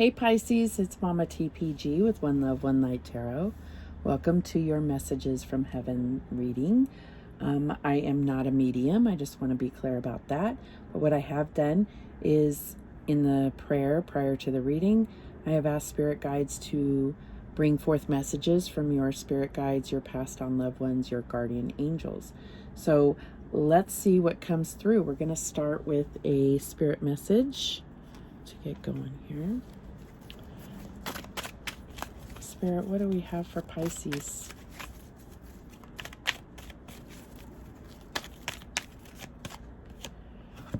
Hey Pisces, it's Mama TPG with One Love, One Light Tarot. Welcome to your Messages from Heaven reading. I am not a medium. I just want to be clear about that. But what I have done is in the prayer prior to the reading, I have asked spirit guides to bring forth messages from your spirit guides, your passed on loved ones, your guardian angels. So let's see what comes through. We're going to start with a spirit message to get going here. Spirit, what do we have for Pisces?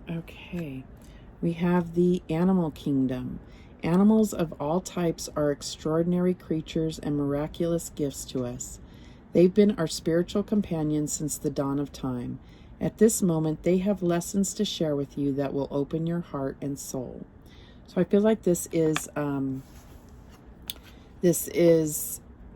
Okay, we have the animal kingdom. Animals of all types are extraordinary creatures and miraculous gifts to us. They've been our spiritual companions since the dawn of time. At this moment, they have lessons to share with you that will open your heart and soul. So I feel like this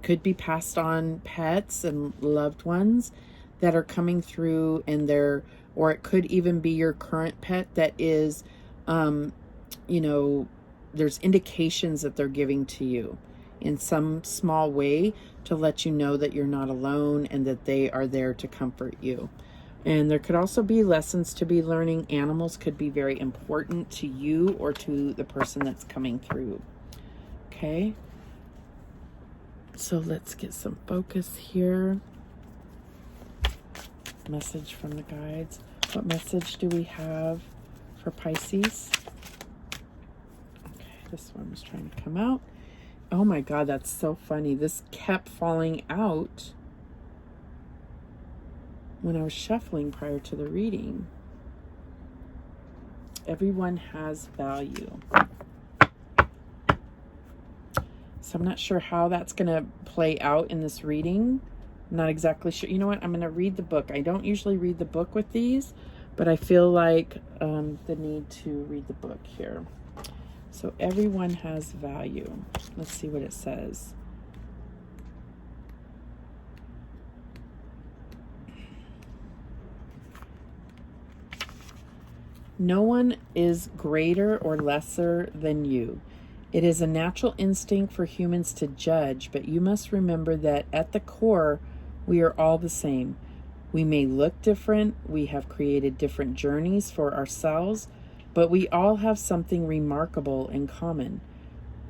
could be passed on pets and loved ones that are coming through in their, or it could even be your current pet that is, there's indications that they're giving to you in some small way to let you know that you're not alone and that they are there to comfort you. And there could also be lessons to be learning. Animals could be very important to you or to the person that's coming through. Okay. So let's get some focus here. Message from the guides. What message do we have for Pisces? Okay, this one was trying to come out. Oh my God, that's so funny. This kept falling out when I was shuffling prior to the reading. Everyone has value. So I'm not sure how that's going to play out in this reading. I'm not exactly sure. You know what? I'm going to read the book. I don't usually read the book with these, but I feel like the need to read the book here. So everyone has value. Let's see what it says. No one is greater or lesser than you. It is a natural instinct for humans to judge, but you must remember that at the core, we are all the same. We may look different, we have created different journeys for ourselves, but we all have something remarkable in common.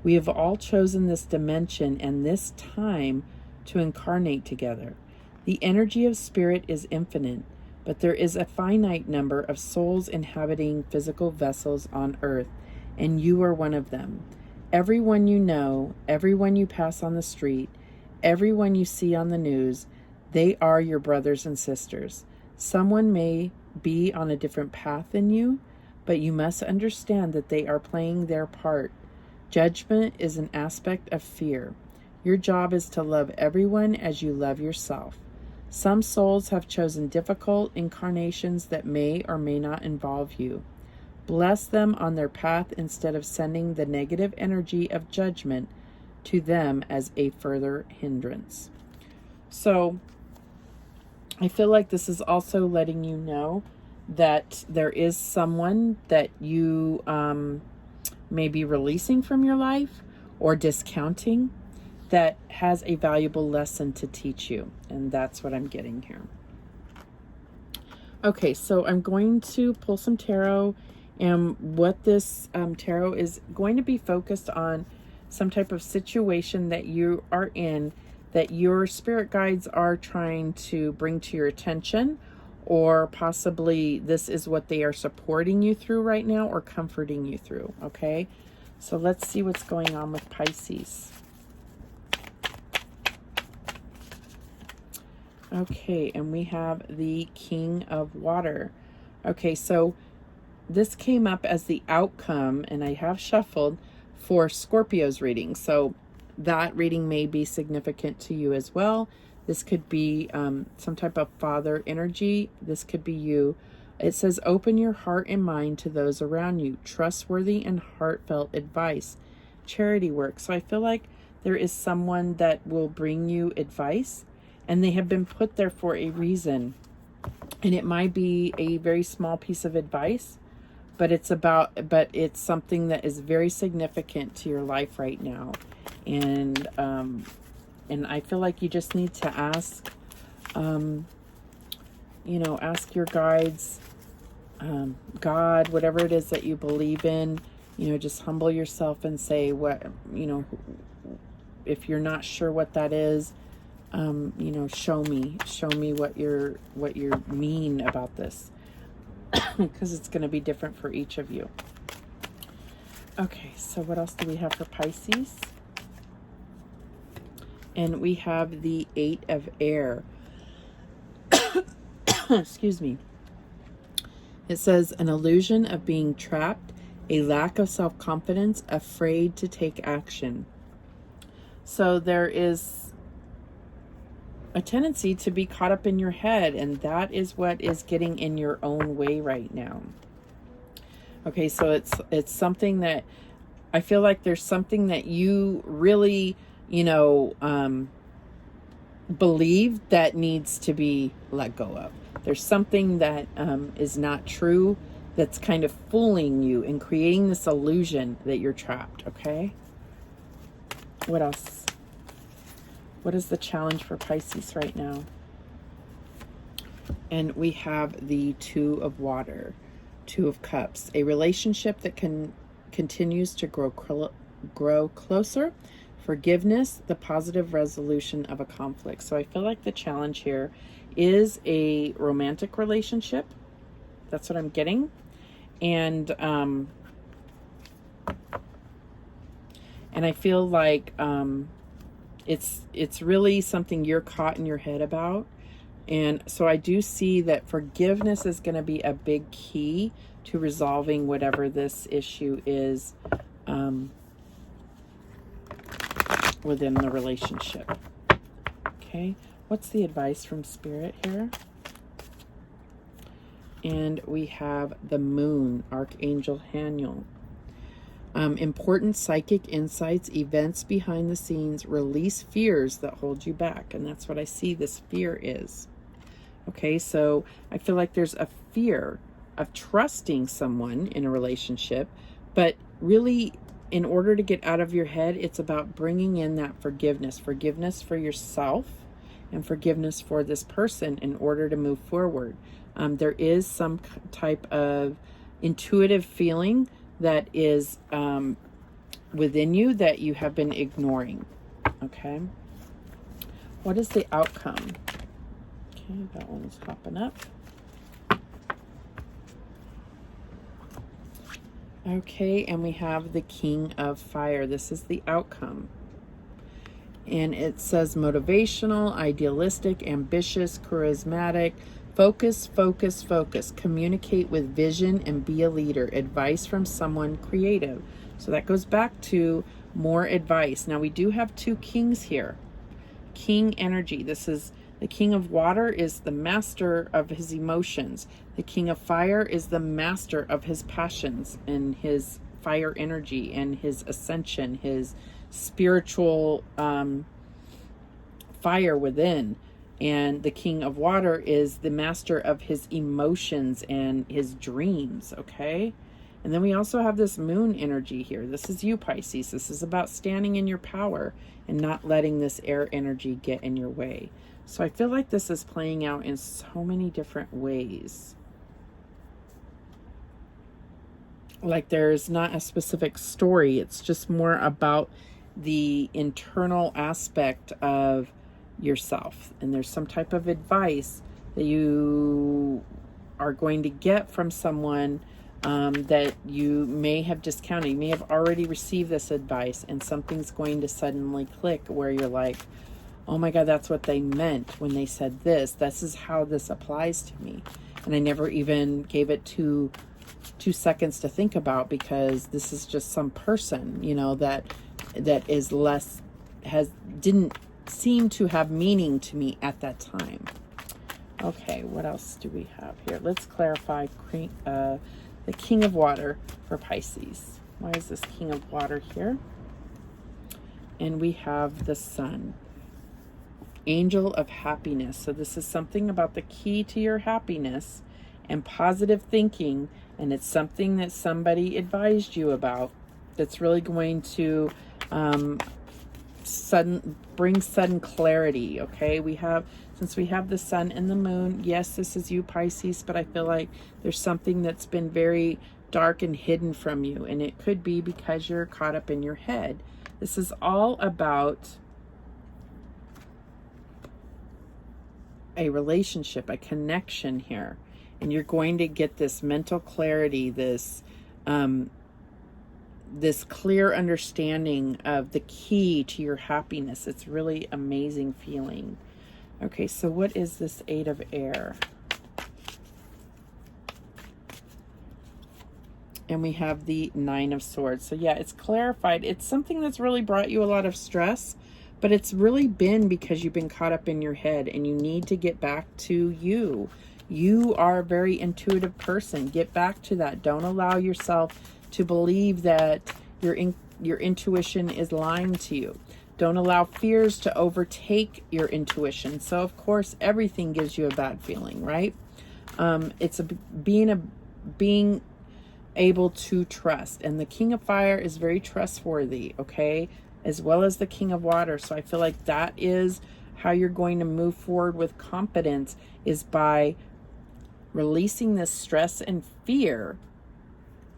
We have all chosen this dimension and this time to incarnate together. The energy of spirit is infinite, but there is a finite number of souls inhabiting physical vessels on earth, and you are one of them. Everyone you know, everyone you pass on the street, everyone you see on the news, they are your brothers and sisters. Someone may be on a different path than you, but you must understand that they are playing their part. Judgment is an aspect of fear. Your job is to love everyone as you love yourself. Some souls have chosen difficult incarnations that may or may not involve you. Bless them on their path instead of sending the negative energy of judgment to them as a further hindrance. So I feel like this is also letting you know that there is someone that you may be releasing from your life or discounting that has a valuable lesson to teach you. And that's what I'm getting here. Okay, so I'm going to pull some tarot. And what this tarot is going to be focused on some type of situation that you are in that your spirit guides are trying to bring to your attention, or possibly this is what they are supporting you through right now or comforting you through. Okay, so let's see what's going on with Pisces. Okay, and we have the King of Water. Okay, so this came up as the outcome, and I have shuffled for Scorpio's reading. So that reading may be significant to you as well. This could be some type of father energy. This could be you. It says, open your heart and mind to those around you. Trustworthy and heartfelt advice. Charity work. So I feel like there is someone that will bring you advice, and they have been put there for a reason. And it might be a very small piece of advice, but it's something that is very significant to your life right now. And I feel like you just need to ask, ask your guides, God, whatever it is that you believe in, just humble yourself and say what, if you're not sure what that is, show me what you mean about this, because it's going to be different for each of you. Okay, so what else do we have for Pisces? And we have the 8 of Air. Excuse me. It says an illusion of being trapped, a lack of self-confidence, afraid to take action. So there is a tendency to be caught up in your head, and that is what is getting in your own way right now. Okay, so it's something that I feel like there's something that you really, believe that needs to be let go of. There's something that is not true that's kind of fooling you and creating this illusion that you're trapped, okay? What else? What is the challenge for Pisces right now? And we have the 2 of Water, 2 of Cups, a relationship that continues to grow closer, forgiveness, the positive resolution of a conflict. So I feel like the challenge here is a romantic relationship. That's what I'm getting. And I feel like it's really something you're caught in your head about. And so I do see that forgiveness is going to be a big key to resolving whatever this issue is within the relationship. Okay, what's the advice from Spirit here? And we have the Moon, Archangel Haniel. Important psychic insights, events behind the scenes, release fears that hold you back. And that's what I see this fear is. Okay, so I feel like there's a fear of trusting someone in a relationship, but really, in order to get out of your head, it's about bringing in that forgiveness for yourself and forgiveness for this person in order to move forward. There is some type of intuitive feeling that is within you that you have been ignoring. Okay. What is the outcome? Okay, that one's popping up. Okay, and we have the King of Fire. This is the outcome. And it says motivational, idealistic, ambitious, charismatic. Focus, focus, focus. Communicate with vision and be a leader. Advice from someone creative. So that goes back to more advice. Now we do have 2 kings here. King energy. This is the King of Water is the master of his emotions. The King of Fire is the master of his passions and his fire energy and his ascension, his spiritual fire within. And the King of Water is the master of his emotions and his dreams, okay? And then we also have this Moon energy here. This is you, Pisces. This is about standing in your power and not letting this air energy get in your way. So I feel like this is playing out in so many different ways. Like there's not a specific story. It's just more about the internal aspect of yourself. And there's some type of advice that you are going to get from someone that you may have discounted. You may have already received this advice and something's going to suddenly click where you're like, oh my God, that's what they meant when they said this. This is how this applies to me. And I never even gave it 2 seconds to think about, because this is just some person, that is less, didn't seem to have meaning to me at that time. Okay, what else do we have here? Let's clarify the King of Water for Pisces. Why is this King of Water here? And we have the Sun. Angel of Happiness. So this is something about the key to your happiness and positive thinking And it's something that somebody advised you about that's really going to bring sudden clarity. Okay, since we have the sun and the moon, yes, this is you, Pisces, but I feel like there's something that's been very dark and hidden from you, and it could be because you're caught up in your head. This is all about a relationship, a connection here, and you're going to get this mental clarity, this clear understanding of the key to your happiness. It's really amazing feeling. Okay, so what is this Eight of Air? And we have the Nine of Swords. So yeah, it's clarified. It's something that's really brought you a lot of stress, but it's really been because you've been caught up in your head, and you need to get back to you. You are a very intuitive person. Get back to that. Don't allow yourself to believe that your intuition is lying to you. Don't allow fears to overtake your intuition. So of course, everything gives you a bad feeling, right? It's being able to trust. And the King of Fire is very trustworthy, okay? As well as the King of Water. So I feel like that is how you're going to move forward with confidence, is by releasing this stress and fear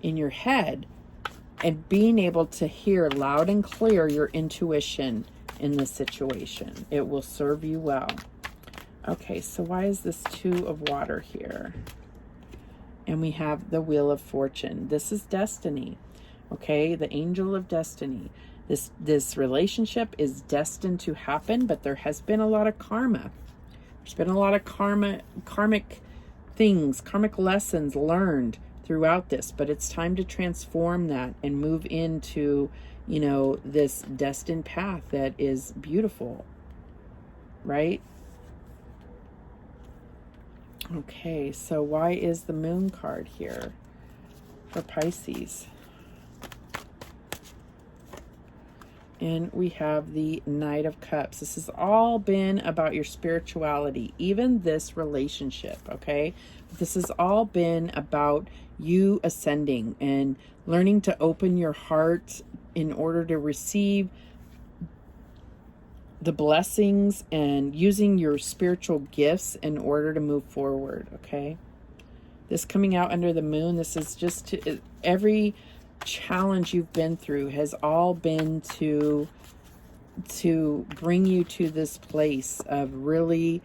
in your head and being able to hear loud and clear your intuition in this situation. It will serve you well. Okay, so why is this Two of Water here? And we have the Wheel of Fortune. This is destiny, okay? The Angel of Destiny. This relationship is destined to happen, but there has been a lot of karma. There's been a lot of karmic things, karmic lessons learned throughout this, but it's time to transform that and move into, you know, this destined path that is beautiful, right? Okay, so why is the Moon card here for Pisces? And we have the Knight of Cups. This has all been about your spirituality, even this relationship, okay? This has all been about you ascending and learning to open your heart in order to receive the blessings and using your spiritual gifts in order to move forward, okay? This coming out under the moon, this is just every challenge you've been through has all been to bring you to this place of really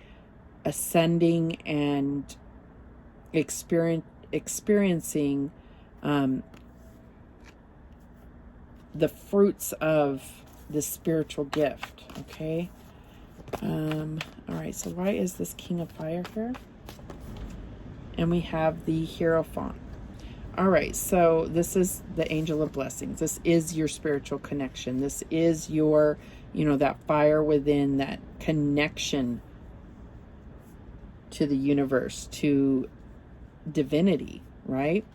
ascending and experiencing the fruits of this spiritual gift, okay? All right, so why is this King of Fire here? And we have the Hierophant. All right, so this is the Angel of Blessings. This is your spiritual connection. This is your, you know, that fire within, that connection to the universe, to divinity, right?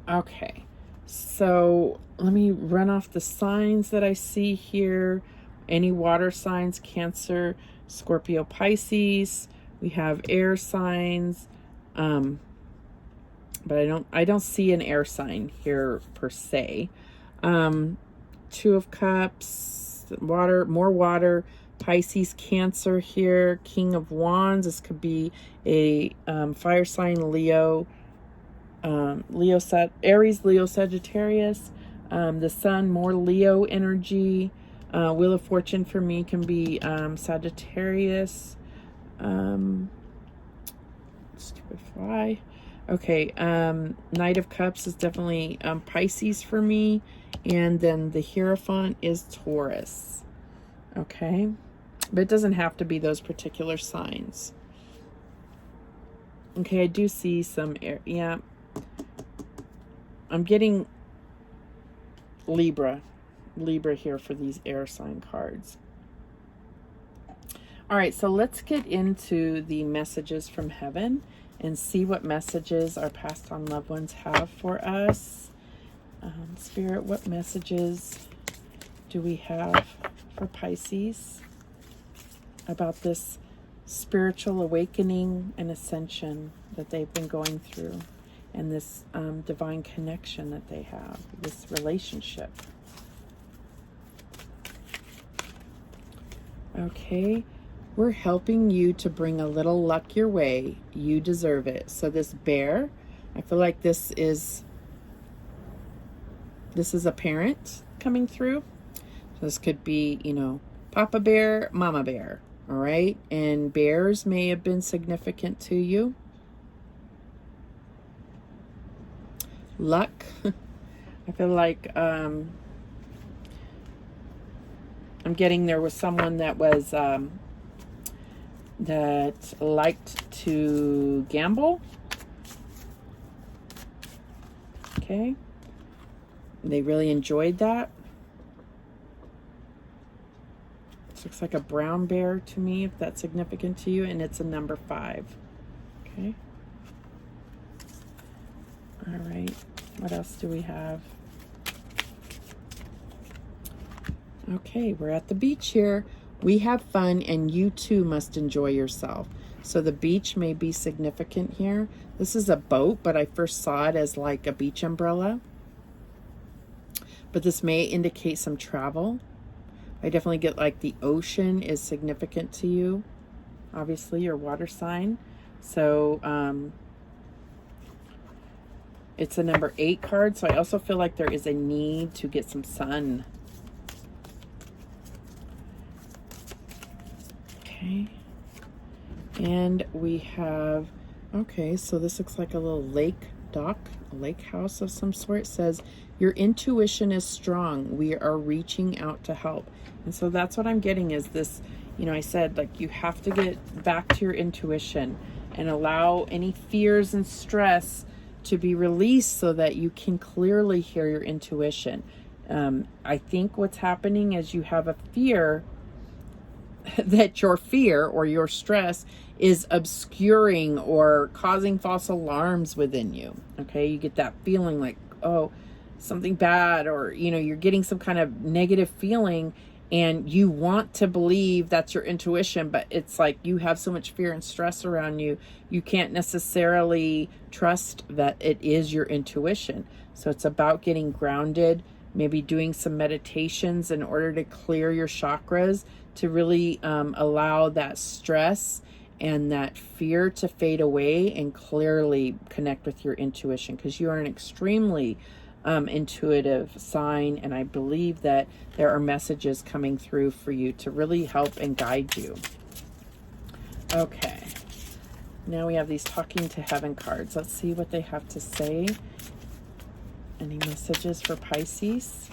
Okay, so let me run off the signs that I see here. Any water signs: Cancer, Scorpio, Pisces. We have air signs, but I don't see an air sign here per se. Two of Cups, water, more water. Pisces, Cancer here. King of Wands. This could be a fire sign: Leo, Aries, Leo, Sagittarius. The Sun, more Leo energy. Wheel of Fortune for me can be Sagittarius. Stupid fly. Okay, Knight of Cups is definitely Pisces for me. And then the Hierophant is Taurus. Okay, but it doesn't have to be those particular signs. Okay, I do see some air. Yeah, I'm getting Libra here for these air sign cards. All right, so let's get into the messages from heaven and see what messages our passed on loved ones have for us. Spirit, what messages do we have for Pisces about this spiritual awakening and ascension that they've been going through, and this divine connection that they have, this relationship. Okay, we're helping you to bring a little luck your way. You deserve it. So this bear, I feel like this is a parent coming through. So this could be, you know, Papa Bear, Mama Bear, all right? And bears may have been significant to you. Luck. I feel like I'm getting there was someone that was that liked to gamble. Okay. They really enjoyed that. This looks like a brown bear to me, if that's significant to you, and it's a number 5. Okay. All right. What else do we have? Okay, we're at the beach here. We have fun, and you too must enjoy yourself. So the beach may be significant here. This is a boat, but I first saw it as like a beach umbrella. But this may indicate some travel. I definitely get like the ocean is significant to you. Obviously, your water sign. So it's a number 8 card. So I also feel like there is a need to get some sun. Okay. And we have, okay, so this looks like a little lake dock, a lake house of some sort. It says, your intuition is strong. We are reaching out to help. And so that's what I'm getting is this, you know, I said, like, you have to get back to your intuition and allow any fears and stress to be released so that you can clearly hear your intuition. I think what's happening is you have a fear that your fear or your stress is obscuring or causing false alarms within you. Okay, you get that feeling like, oh, something bad, or, you know, you're getting some kind of negative feeling and you want to believe that's your intuition, but it's like you have so much fear and stress around you, you can't necessarily trust that it is your intuition. So it's about getting grounded, maybe doing some meditations in order to clear your chakras, to really allow that stress and that fear to fade away and clearly connect with your intuition, because you are an extremely intuitive sign, and I believe that there are messages coming through for you to really help and guide you. Okay, now we have these talking to heaven cards. Let's see what they have to say. Any messages for Pisces?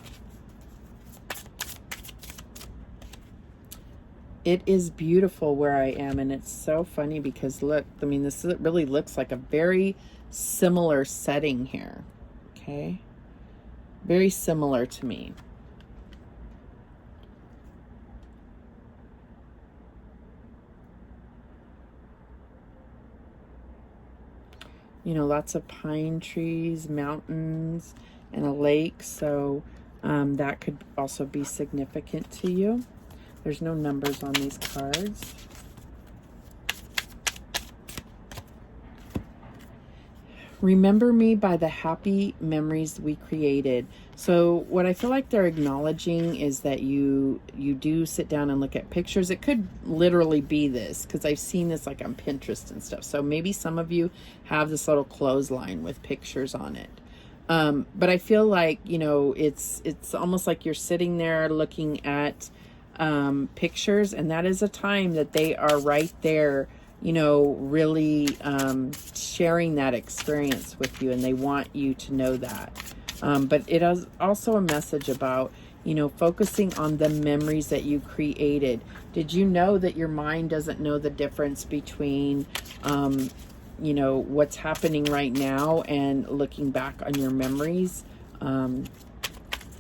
It is beautiful where I am, and it's so funny because look, I mean, this really looks like a very similar setting here. Okay, very similar to me. You know, lots of pine trees, mountains, and a lake. So that could also be significant to you. There's no numbers on these cards. Remember me by the happy memories we created. So what I feel like they're acknowledging is that you do sit down and look at pictures. It could literally be this, because I've seen this like on Pinterest and stuff. So maybe some of you have this little clothesline with pictures on it. But I feel like, you know, it's almost like you're sitting there looking at pictures, and that is a time that they are right there, you know, really sharing that experience with you, and they want you to know that. But it is also a message about, you know, focusing on the memories that you created. Did you know that your mind doesn't know the difference between, you know, what's happening right now and looking back on your memories?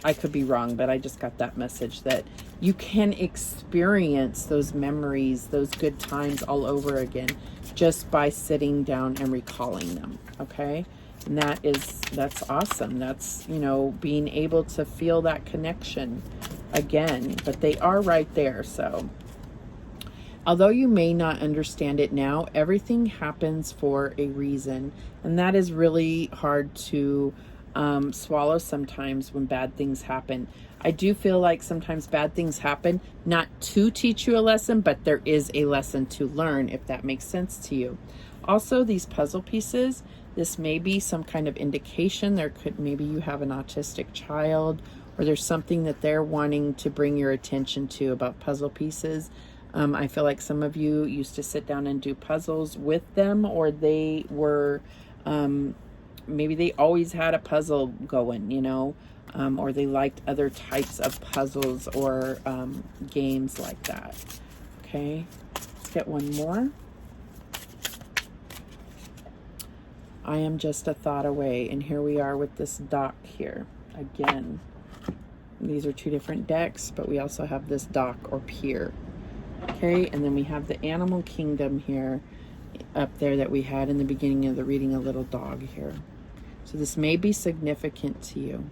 I could be wrong, but I just got that message that you can experience those memories, those good times all over again, just by sitting down and recalling them. Okay. And that's awesome. That's, you know, being able to feel that connection again, but they are right there. So Although you may not understand it now, everything happens for a reason. And that is really hard to swallow sometimes when bad things happen. I do feel like sometimes bad things happen not to teach you a lesson, but there is a lesson to learn, if that makes sense to you. Also, these puzzle pieces, this may be some kind of indication. Maybe you have an autistic child, or there's something that they're wanting to bring your attention to about puzzle pieces. I feel like some of you used to sit down and do puzzles with them, or they were, maybe they always had a puzzle going, you know, or they liked other types of puzzles or games like that. Okay, let's get one more. I am just a thought away, and here we are with this dock here again. These are two different decks, but we also have this dock or pier. Okay, and then we have the animal kingdom here up there that we had in the beginning of the reading, a little dog here. So this may be significant to you.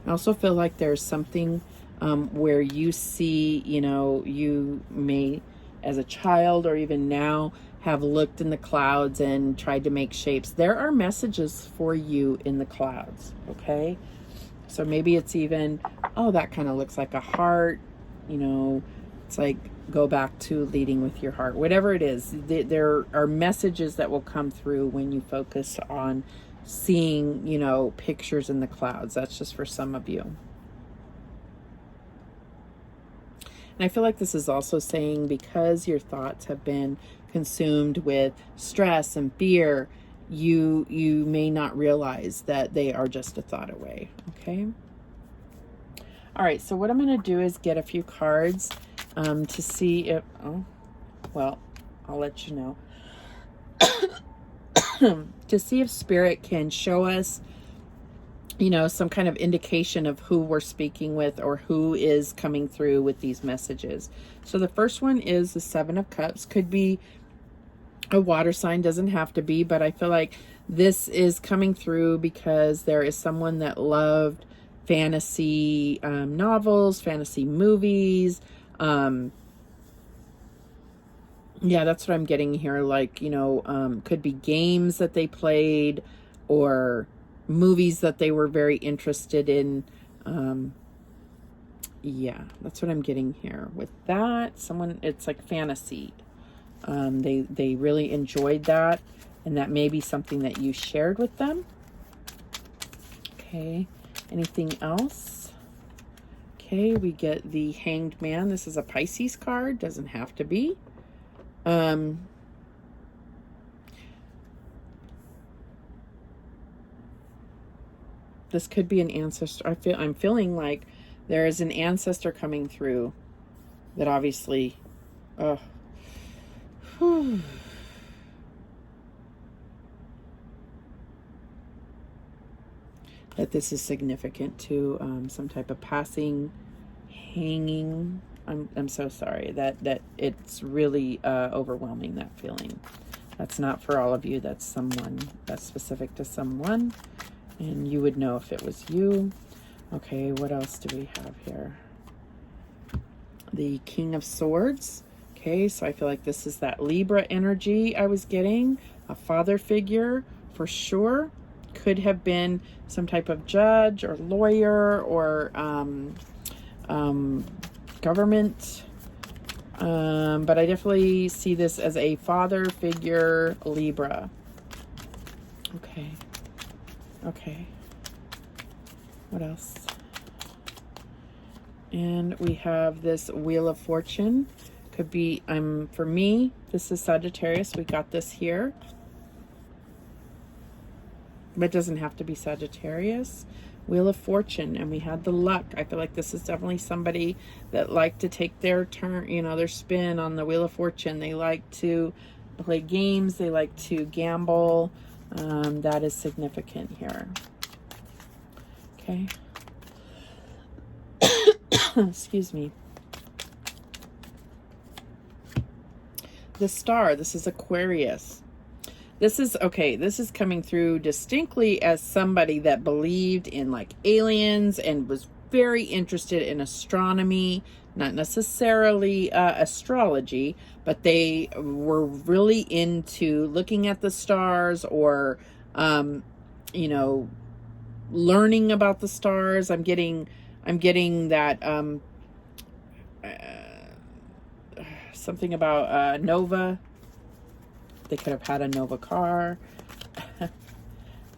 I also feel like there's something where you see, you know, you may, as a child or even now, have looked in the clouds and tried to make shapes. There are messages for you in the clouds, okay? So maybe it's even, oh, that kind of looks like a heart, you know, it's like, go back to leading with your heart. Whatever it is, there are messages that will come through when you focus on seeing, you know, pictures in the clouds. That's just for some of you. And I feel like this is also saying, because your thoughts have been consumed with stress and fear, you may not realize that they are just a thought away. Okay. All right. So what I'm going to do is get a few cards to see if, oh, well, I'll let you know. To see if Spirit can show us, you know, some kind of indication of who we're speaking with or who is coming through with these messages. So the first one is the Seven of Cups. Could be a water sign, doesn't have to be, but I feel like this is coming through because there is someone that loved fantasy novels, fantasy movies. Yeah, that's what I'm getting here. Like, you know, could be games that they played or movies that they were very interested in. Yeah, that's what I'm getting here with that. Someone, it's like fantasy. They really enjoyed that, and that may be something that you shared with them. Okay, anything else? Okay, we get the Hanged Man. This is a Pisces card, doesn't have to be. This could be an ancestor. I'm feeling like there is an ancestor coming through that obviously, that this is significant to some type of passing, hanging. I'm so sorry that it's really overwhelming, that feeling. That's not for all of you. That's someone, that's specific to someone, and you would know if it was you. Okay, what else do we have here? The King of Swords. Okay, so I feel like this is that Libra energy I was getting. A father figure for sure. Could have been some type of judge or lawyer or government. But I definitely see this as a father figure, Libra. Okay. Okay. What else? And we have this Wheel of Fortune. Could be, for me, this is Sagittarius. We got this here. But it doesn't have to be Sagittarius. Wheel of Fortune, and we had the luck. I feel like this is definitely somebody that liked to take their turn, you know, their spin on the Wheel of Fortune. They like to play games. They like to gamble. That is significant here. Okay. Excuse me. The Star, this is Aquarius. This is, okay, this is coming through distinctly as somebody that believed in like aliens and was very interested in astronomy, not necessarily astrology, but they were really into looking at the stars, or, you know, learning about the stars. I'm getting that, something about Nova. They could have had a Nova car.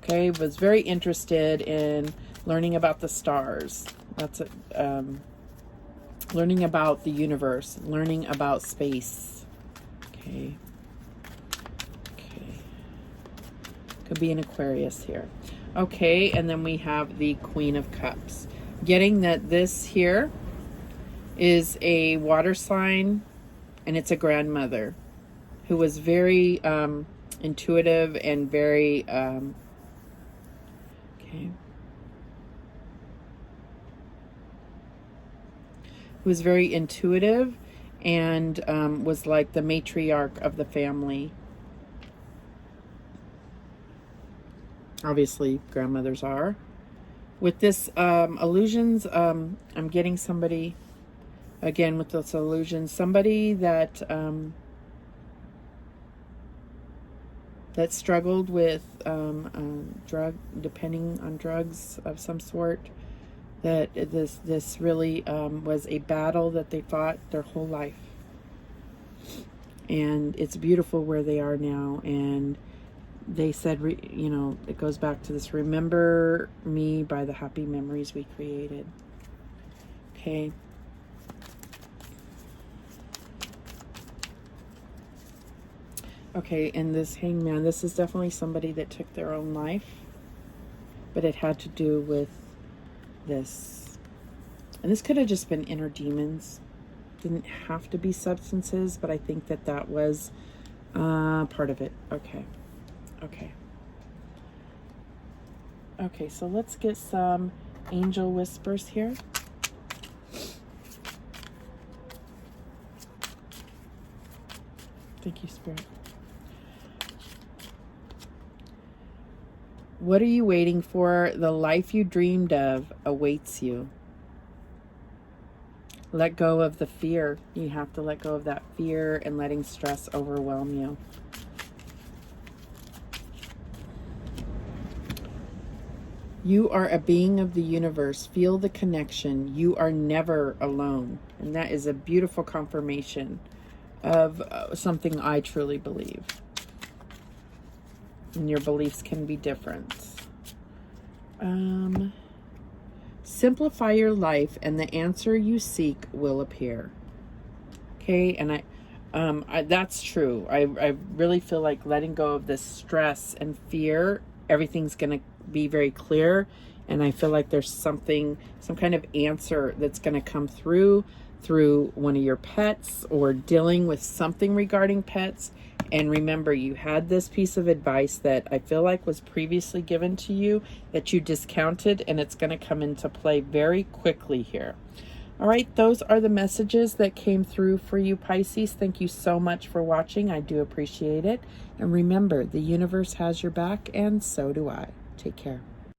Okay, was very interested in learning about the stars. That's it. Learning about the universe, learning about space. Okay. Okay. Could be an Aquarius here. Okay, and then we have the Queen of Cups. Getting that this here is a water sign, and it's a grandmother who was very intuitive and very okay. Who was very intuitive and was like the matriarch of the family. Obviously, grandmothers are. With this illusions, I'm getting somebody, again with this illusion, somebody that that struggled with depending on drugs of some sort. That this really was a battle that they fought their whole life, and it's beautiful where they are now. And they said, you know, it goes back to this: remember me by the happy memories we created. Okay. Okay, and this Hangman, this is definitely somebody that took their own life, but it had to do with this. And this could have just been inner demons. Didn't have to be substances, but I think that that was part of it. Okay. Okay. Okay, so let's get some angel whispers here. Thank you, Spirit. What are you waiting for? The life you dreamed of awaits you. Let go of the fear. You have to let go of that fear and letting stress overwhelm you. You are a being of the universe. Feel the connection. You are never alone. And that is a beautiful confirmation of something I truly believe. And your beliefs can be different. Simplify your life and the answer you seek will appear. Okay, and that's true. I really feel like letting go of this stress and fear, everything's going to be very clear. And I feel like there's some kind of answer that's going to come through one of your pets, or dealing with something regarding pets. And remember, you had this piece of advice that I feel like was previously given to you that you discounted, and it's going to come into play very quickly here. All right, those are the messages that came through for you, Pisces. Thank you so much for watching. I do appreciate it. And remember, the universe has your back, and so do I. Take care.